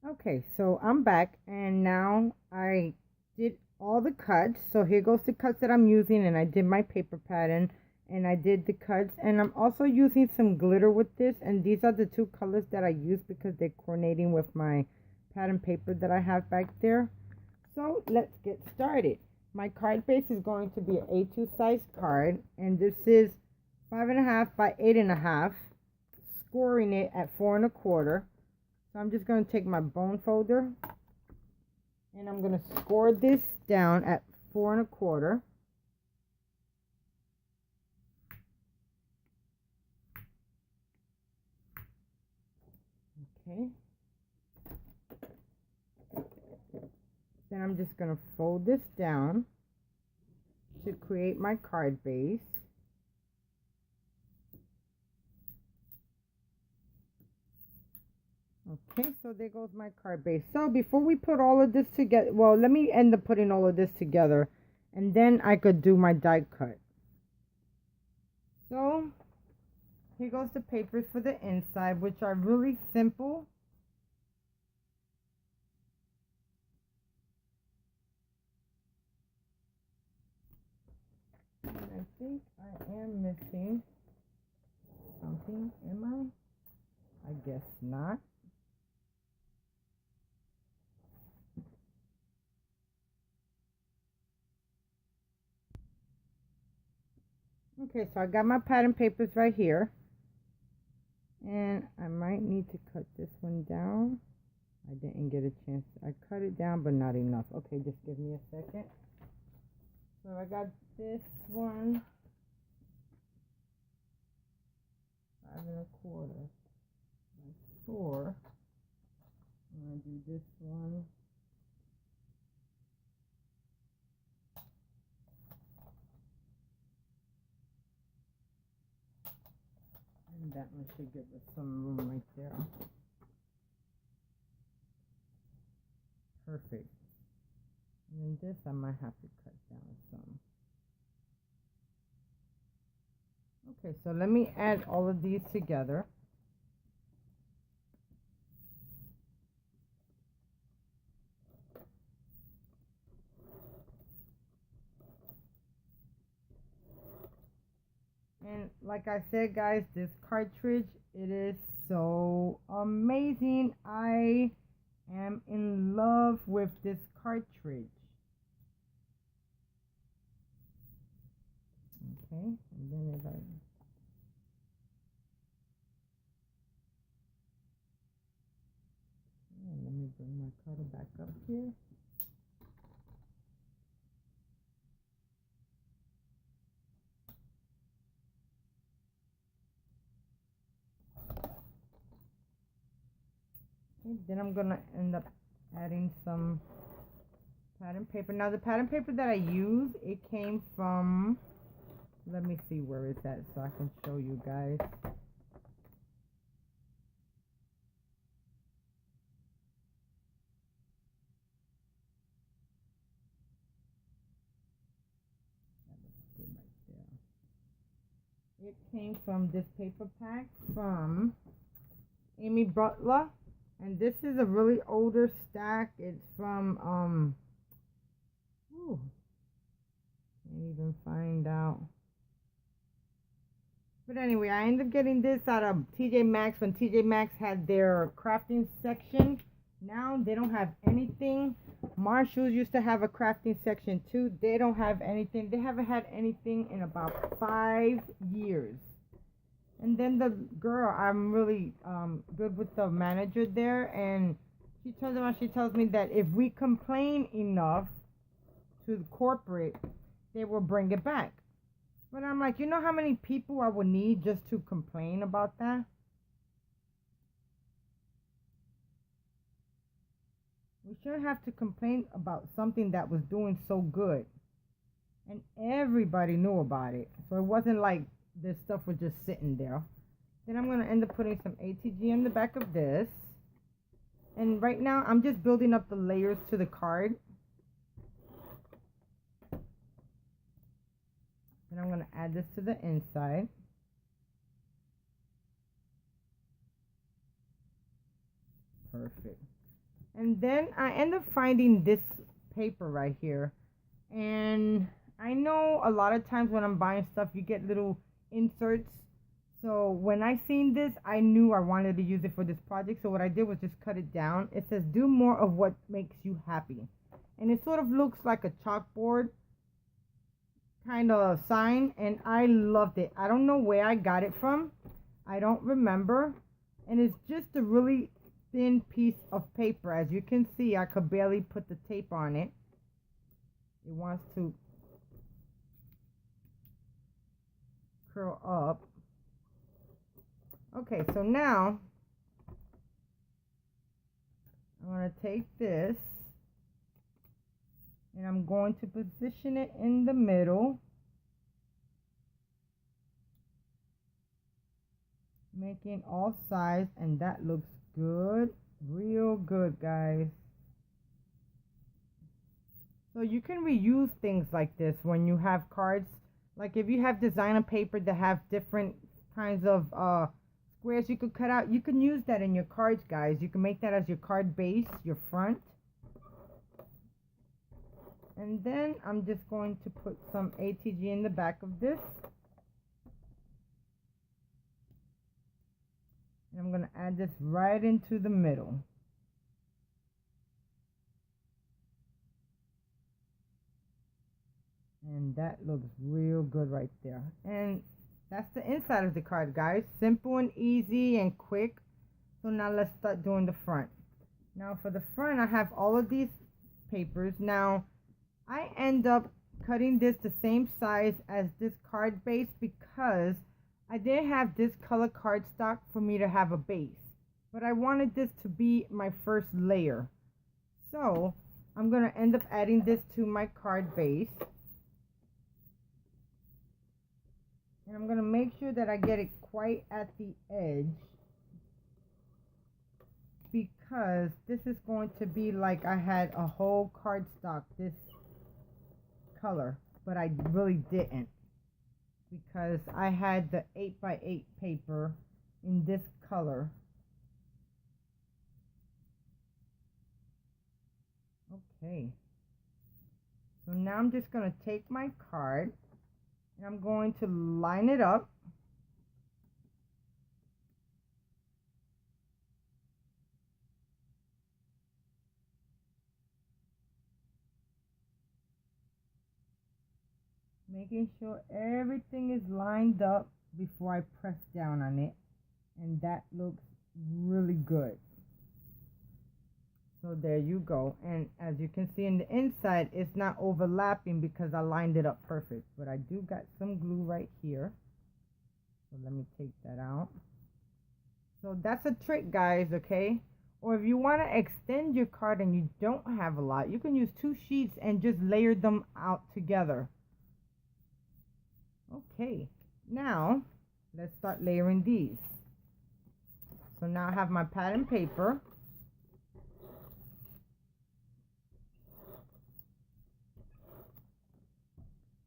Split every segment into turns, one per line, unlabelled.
Okay, so I'm back and now I did all the cuts. So here goes the cuts that I'm using, and I did my paper pattern and I did the cuts, and I'm also using some glitter with this, and these are the two colors that I use because they're coordinating with my pattern paper that I have back there. So let's get started. My card base is going to be an A2 size card, and this is 5.5 by 8.5, scoring it at 4 1/4. So I'm just going to take my bone folder and I'm going to score this down at 4 1/4. Okay. Then I'm just going to fold this down to create my card base. Okay, so there goes my card base. So before we put all of this together, well, let me end up putting all of this together and then I could do my die cut. So here goes the papers for the inside, which are really simple. And I think I am missing something, am I? I guess not. Okay, so I got my pattern papers right here. And I might need to cut this one down. I didn't get a chance. I cut it down, but not enough. Okay, just give me a second. So I got this one, 5 1/4 by 4. I'm going to do this one. And that one should give us some room right there. Perfect. And then this I might have to cut down some. Okay, so let me add all of these together. And like I said, guys, this cartridge, it is so amazing. I am in love with this cartridge. Okay, and then if I let me bring my cutter back up here. Okay, then I'm gonna end up adding some pattern paper. Now the pattern paper that I use, it came from, let me see where it's at so I can show you guys. That looks good right there. It came from this paper pack from Amy Butler, and this is a really older stack. It's from ooh, can't even find out. But anyway, I ended up getting this out of TJ Maxx when TJ Maxx had their crafting section. Now they don't have anything. Marshalls used to have a crafting section too. They don't have anything. They haven't had anything in about 5 years. And then the girl, I'm really good with the manager there, and she tells me that if we complain enough to the corporate, they will bring it back. But I'm like, you know how many people I would need just to complain about that? We shouldn't have to complain about something that was doing so good. And everybody knew about it. So it wasn't like this stuff was just sitting there. Then I'm going to end up putting some ATG in the back of this. And right now, I'm just building up the layers to the card. And I'm going to add this to the inside. Perfect. And then I end up finding this paper right here. And I know a lot of times when I'm buying stuff, you get little inserts. So when I seen this, I knew I wanted to use it for this project. So what I did was just cut it down. It says, do more of what makes you happy. And it sort of looks like a chalkboard kind of sign. And I loved it. I don't know where I got it from. I don't remember. And it's just a really thin piece of paper. As you can see, I could barely put the tape on it. It wants to curl up. Okay, so now I'm going to take this and I'm going to position it in the middle, making all sides, and that looks good, real good, guys. So you can reuse things like this when you have cards. Like if you have designer paper that have different kinds of squares you could cut out, you can use that in your cards, guys. You can make that as your card base, your front. And then I'm just going to put some ATG in the back of this. And I'm going to add this right into the middle. And that looks real good right there. And that's the inside of the card, guys. Simple and easy and quick. So now let's start doing the front. Now for the front, I have all of these papers. Now I end up cutting this the same size as this card base because I didn't have this color cardstock for me to have a base. But I wanted this to be my first layer. So I'm going to end up adding this to my card base. And I'm going to make sure that I get it quite at the edge, because this is going to be like I had a whole cardstock this color, but I really didn't, because I had the 8x8 paper in this color. Okay, so now I'm just going to take my card and I'm going to line it up. Making sure everything is lined up before I press down on it. And that looks really good. So there you go. And as you can see in the inside, it's not overlapping because I lined it up perfect. But I do got some glue right here. So let me take that out. So that's a trick, guys, okay? Or if you want to extend your card and you don't have a lot, you can use 2 sheets and just layer them out together. Okay, now let's start layering these. So now I have my pattern paper.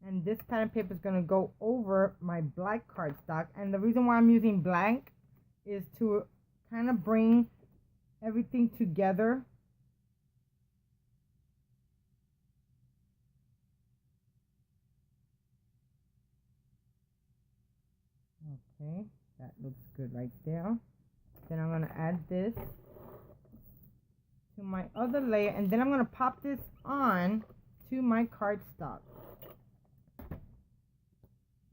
And this pattern paper is going to go over my black cardstock. And the reason why I'm using black is to kind of bring everything together. Okay, that looks good right there. Then I'm going to add this to my other layer. And then I'm going to pop this on to my cardstock.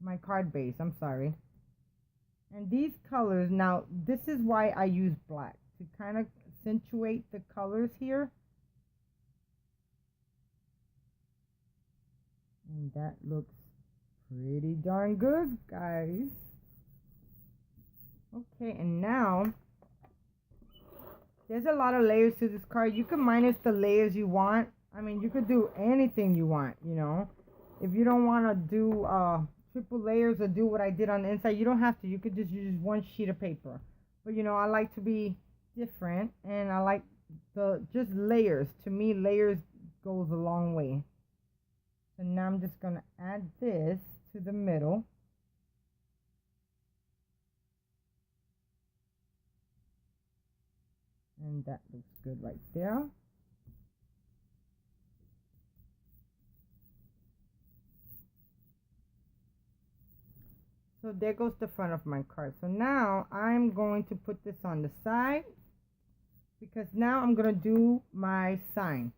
My card base, I'm sorry. And these colors, now this is why I use black, to kind of accentuate the colors here. And that looks pretty darn good, guys. Okay, and now there's a lot of layers to this card. You can minus the layers you want. I mean, you could do anything you want, you know. If you don't want to do triple layers or do what I did on the inside, you don't have to. You could just use 1 sheet of paper. But you know, I like to be different, and I like the just layers. To me, layers goes a long way. So now I'm just going to add this to the middle. And that looks good right there. So there goes the front of my card. So now I'm going to put this on the side, because now I'm going to do my sign.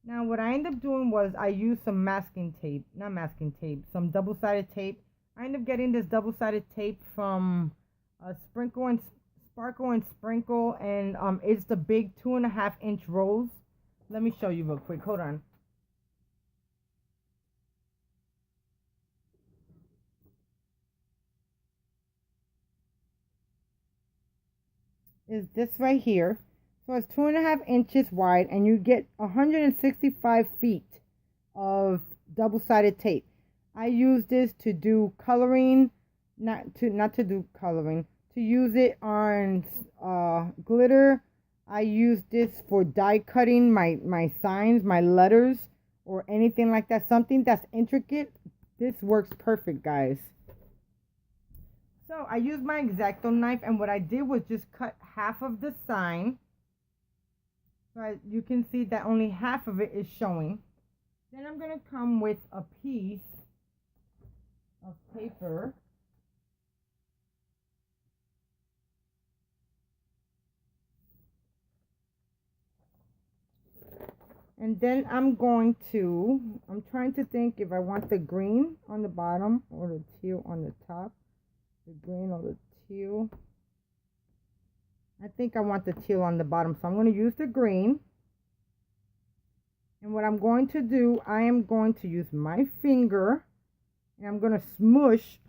Now what I ended up doing was I used some masking tape, not masking tape, some double-sided tape. I ended up getting this double-sided tape from Sparkle and Sprinkle, and it's the big 2.5-inch rolls. Let me show you real quick. Hold on. Is this right here. So it's 2.5 inches wide, and you get 165 feet of double-sided tape. I use this to do coloring, not to do coloring, to use it on glitter. I use this for die cutting my signs, my letters, or anything like that. Something that's intricate. This works perfect, guys. So I used my X-Acto knife, and what I did was just cut half of the sign. So you can see that only half of it is showing. Then I'm going to come with a piece of paper. And then I'm trying to think if I want the green on the bottom or the teal on the top. The green or the teal. I think I want the teal on the bottom, so I'm going to use the green. And what I'm going to do, I am going to use my finger, and I'm going to smush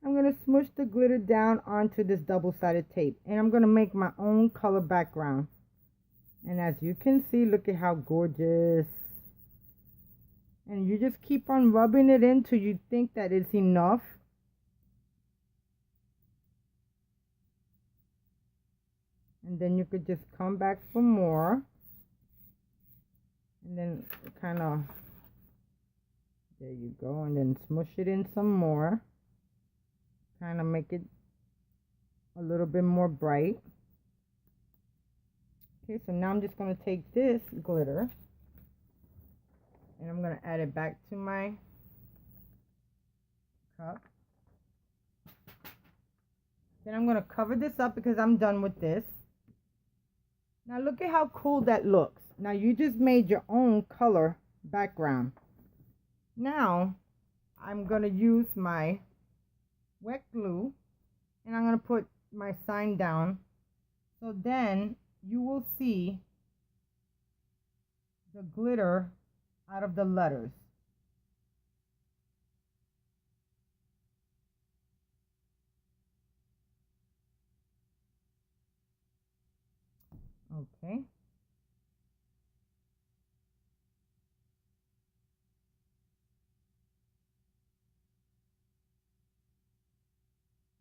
I'm going to smush the glitter down onto this double-sided tape, and I'm going to make my own color background. And as you can see, look at how gorgeous. And you just keep on rubbing it in till you think that it's enough. And then you could just come back for more. And then kind of, there you go. And then smush it in some more. Kind of make it a little bit more bright. Okay, so now I'm just going to take this glitter, and I'm going to add it back to my cup. Then I'm going to cover this up because I'm done with this. Now look at how cool that looks. Now you just made your own color background. Now I'm going to use my wet glue, and I'm going to put my sign down. So then you will see the glitter out of the letters. Okay.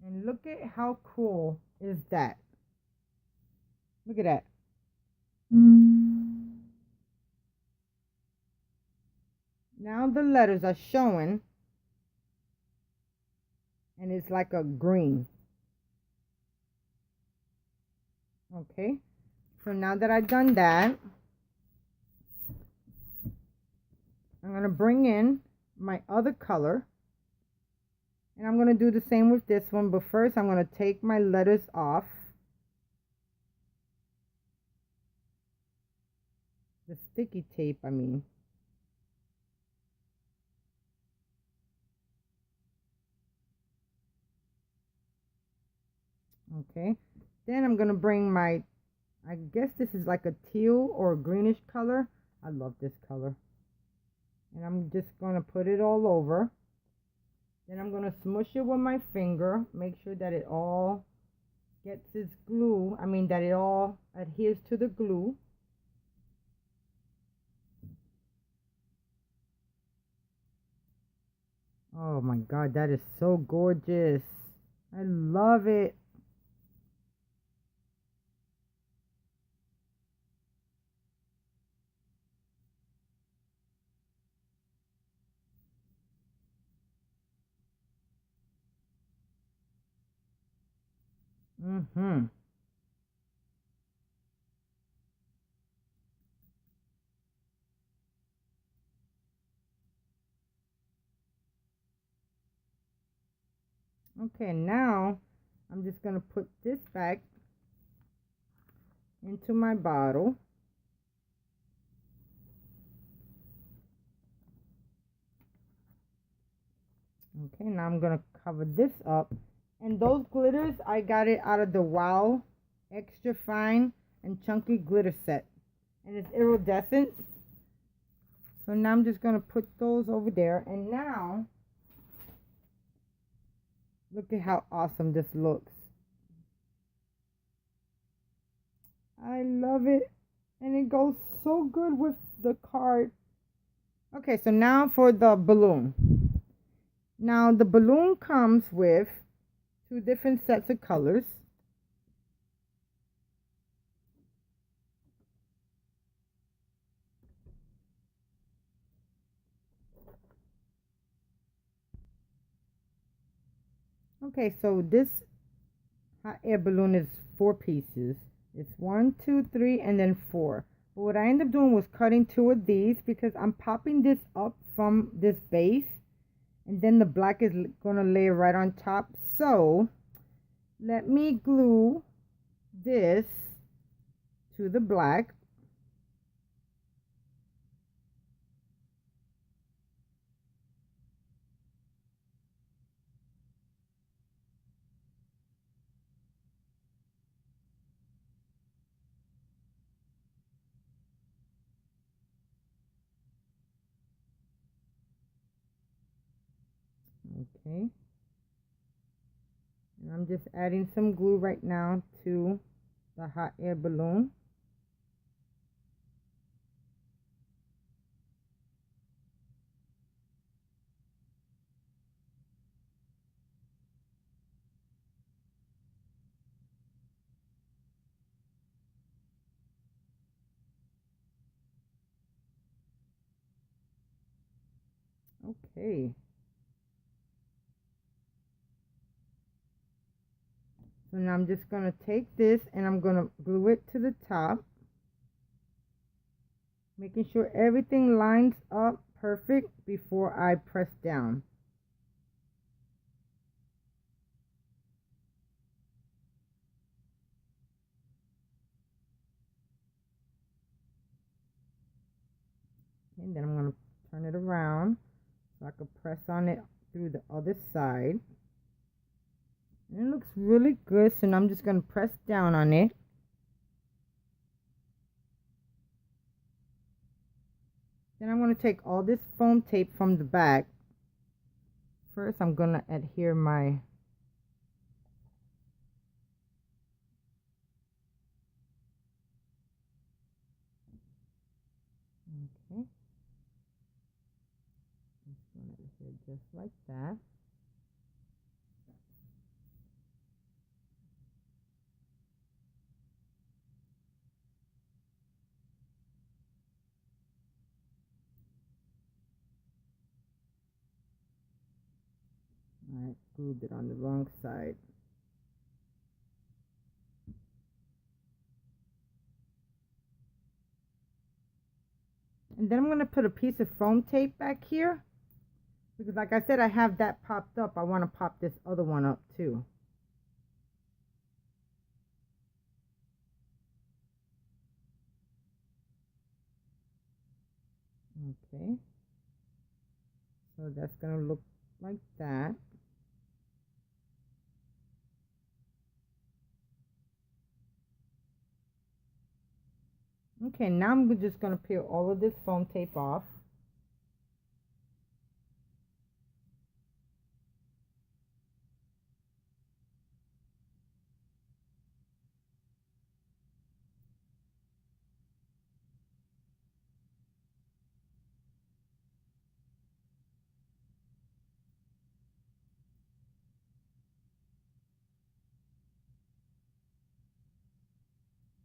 And look at how cool is that. Look at that. Now the letters are showing, and it's like a green. Okay. So now that I've done that, I'm going to bring in my other color. And I'm going to do the same with this one. But first, I'm going to take my letters off. The sticky tape, I mean. Okay. Then I'm going to bring my, I guess this is like a teal or a greenish color. I love this color. And I'm just going to put it all over. Then I'm going to smush it with my finger. Make sure that it all gets its glue. I mean, that it all adheres to the glue. Oh my God, that is so gorgeous. I love it. Okay, now I'm just going to put this back into my bottle. Okay, now I'm going to cover this up. And those glitters, I got it out of the Wow Extra Fine and Chunky Glitter Set. And it's iridescent. So now I'm just going to put those over there. And now, look at how awesome this looks. I love it. And it goes so good with the card. Okay, so now for the balloon. Now the balloon comes with 2 different sets of colors. Okay, so this hot air balloon is 4 pieces. It's 1, 2, 3, and then 4. But what I ended up doing was cutting 2 of these because I'm popping this up from this base, and then the black is gonna lay right on top. So let me glue this to the black. Okay, and I'm just adding some glue right now to the hot air balloon. Okay, so now I'm just going to take this and I'm going to glue it to the top, making sure everything lines up perfect before I press down. And then I'm going to turn it around so I can press on it through the other side. And it looks really good, so now I'm just going to press down on it. Then I'm going to take all this foam tape from the back. First, I'm going to adhere my okay. Just going to adhere just like that. I glued it on the wrong side. And then I'm going to put a piece of foam tape back here. Because like I said, I have that popped up. I want to pop this other one up too. Okay. So that's going to look like that. Okay, now I'm just going to peel all of this foam tape off.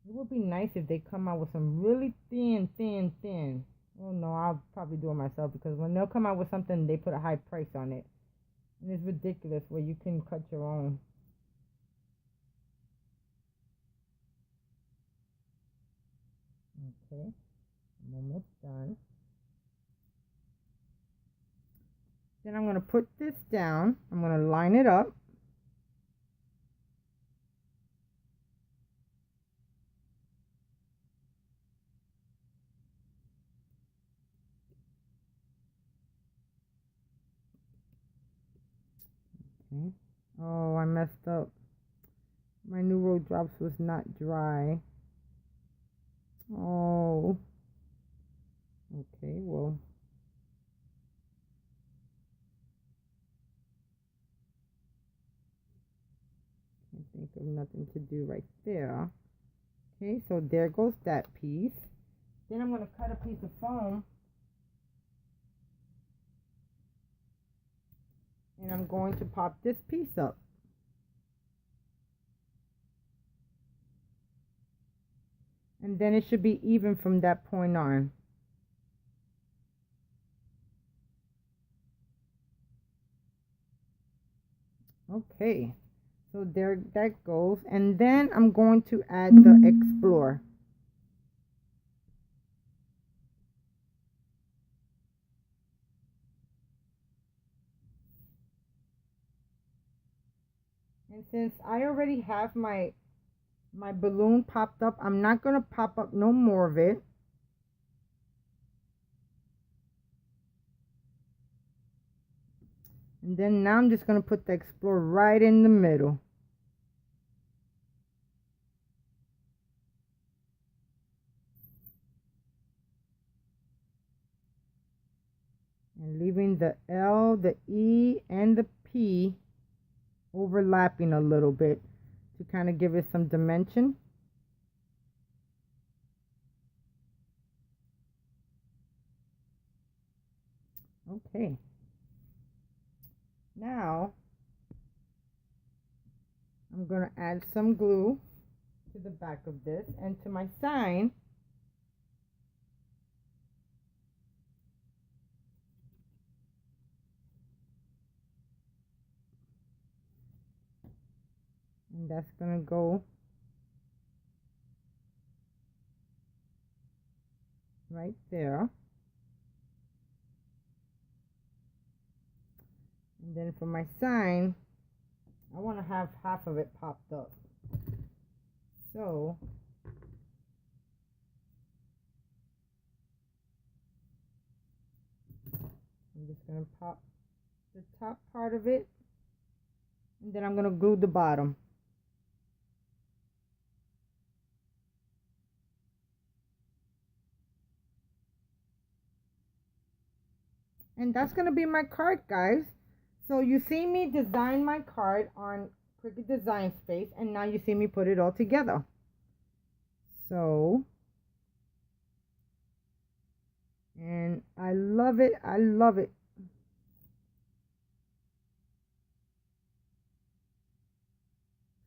It would be nice if they come out with some really thin. Oh no, I'll probably do it myself because when they'll come out with something, they put a high price on it. And it's ridiculous where you can cut your own. Okay, I'm almost done. Then I'm going to put this down. I'm going to line it up. Okay. Oh, I messed up. My Neuro Drops was not dry. Oh. Okay, well. Can't think of nothing to do right there. Okay, so there goes that piece. Then I'm going to cut a piece of foam. And I'm going to pop this piece up. And then it should be even from that point on. Okay, so there that goes. And then I'm going to add the Explore. And since I already have my balloon popped up, I'm not going to pop up no more of it. And then now I'm just going to put the Explore right in the middle. And leaving the L, the E, and the P overlapping a little bit to kind of give it some dimension. Okay. Now I'm going to add some glue to the back of this and to my sign. And that's going to go right there. And then for my sign, I want to have half of it popped up. So I'm just going to pop the top part of it. And then I'm going to glue the bottom. And that's going to be my card, guys. So you see me design my card on Cricut Design Space, and now you see me put it all together. So, and I love it. I love it.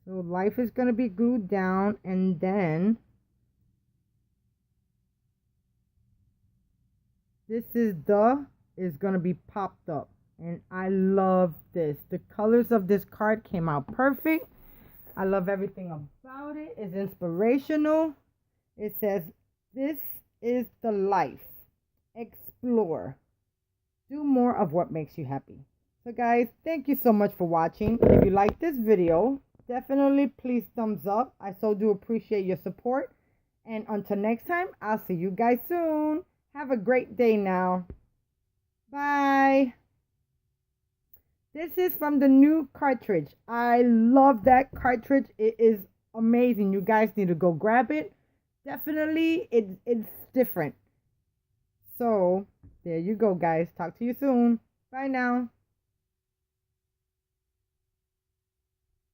So life is going to be glued down, and then this is going to be popped up. And I love this. The colors of this card came out perfect. I love everything about it. It's inspirational. It says, "This is the life. Explore. Do more of what makes you happy." So guys, thank you so much for watching. If you like this video, definitely please thumbs up. I so do appreciate your support. And until next time, I'll see you guys soon. Have a great day now. Bye. This is from the new cartridge. I love that cartridge. It is amazing. You guys need to go grab it. Definitely, it's different. So, there you go, guys. Talk to you soon. Bye now.